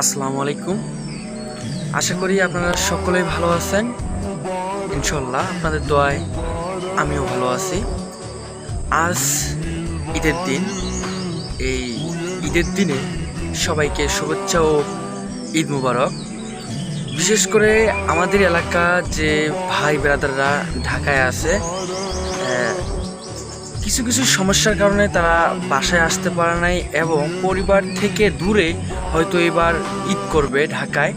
আসসালামু আলাইকুম। আশা করি আপনারা সকলেই ভালো আছেন। ইনশাল্লাহ আপনাদের দোয়ায় আমিও ভালো আছি। আজ ঈদের দিন। এই ঈদের দিনে সবাইকে শুভেচ্ছা ও ঈদ মুবারক। বিশেষ করে আমাদের এলাকা যে ভাই ব্রাদাররা ঢাকায় আছে, কিছু কিছু সমস্যার কারণে তারা বাসায় আসতে পারে নাই এবং পরিবার থেকে দূরে হয়তো এবার ঈদ করবে ঢাকায়।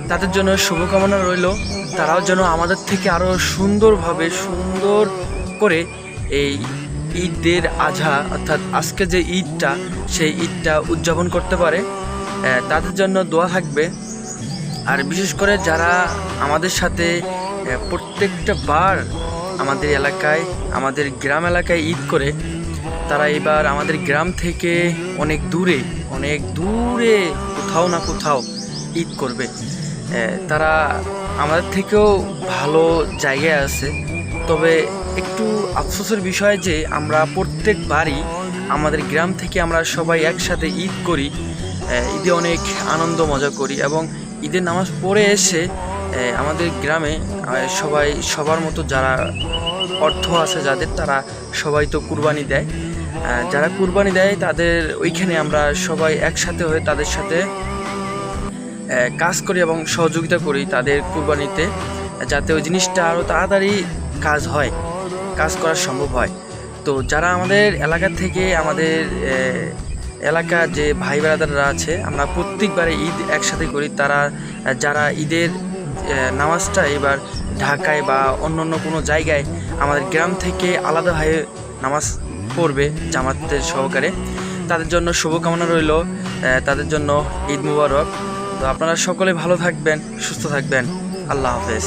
তাদের জন্য শুভকামনা রইল। তারাও যেন আমাদের থেকে আরও সুন্দর করে এই ঈদের আজহা অর্থাৎ আজকে যে ঈদটা, সেই ঈদটা উদযাপন করতে পারে। তাদের জন্য দোয়া থাকবে। আর বিশেষ করে যারা আমাদের সাথে প্রত্যেকটা বার আমাদের এলাকায়, আমাদের গ্রাম এলাকায় ঈদ করে, তারা এবার আমাদের গ্রাম থেকে অনেক দূরে কোথাও না কোথাও ঈদ করবে। তারা আমাদের থেকেও ভালো জায়গায় আছে। তবে একটু আফসোসের বিষয় যে আমরা প্রত্যেকবারই আমাদের গ্রাম থেকে আমরা সবাই একসাথে ঈদ করি, ঈদে অনেক আনন্দ মজা করি এবং ঈদের নামাজ পড়ে এসে আমাদের গ্রামে সবাই সবার মতো যারা অর্থ আছে যাদের, তারা সবাই তো কুরবানি দেয়। যারা কুরবানি দেয় তাদের ওইখানে আমরা সবাই একসাথে হয়ে তাদের সাথে কাজ করি এবং সহযোগিতা করি তাদের কুরবানিতে, যাতে ওই জিনিসটা আরও তাড়াতাড়ি কাজ করা সম্ভব হয়। তো যারা আমাদের এলাকা থেকে, আমাদের এলাকার যে ভাই ব্রাদাররা আছে, আমরা প্রত্যেকবারে ঈদ একসাথে করি। তারা যারা ঈদের নামাজটা এবার ঢাকায় বা অন্য কোনো জায়গায় আমাদের গ্রাম থেকে আলাদাভাবে নামাজ পড়বে জামাতের সহকারে, তাদের জন্য শুভকামনা রইল। তাদের জন্য ঈদ মুবারক। তো আপনারা সকলে ভালো থাকবেন, সুস্থ থাকবেন। আল্লাহ হাফেজ।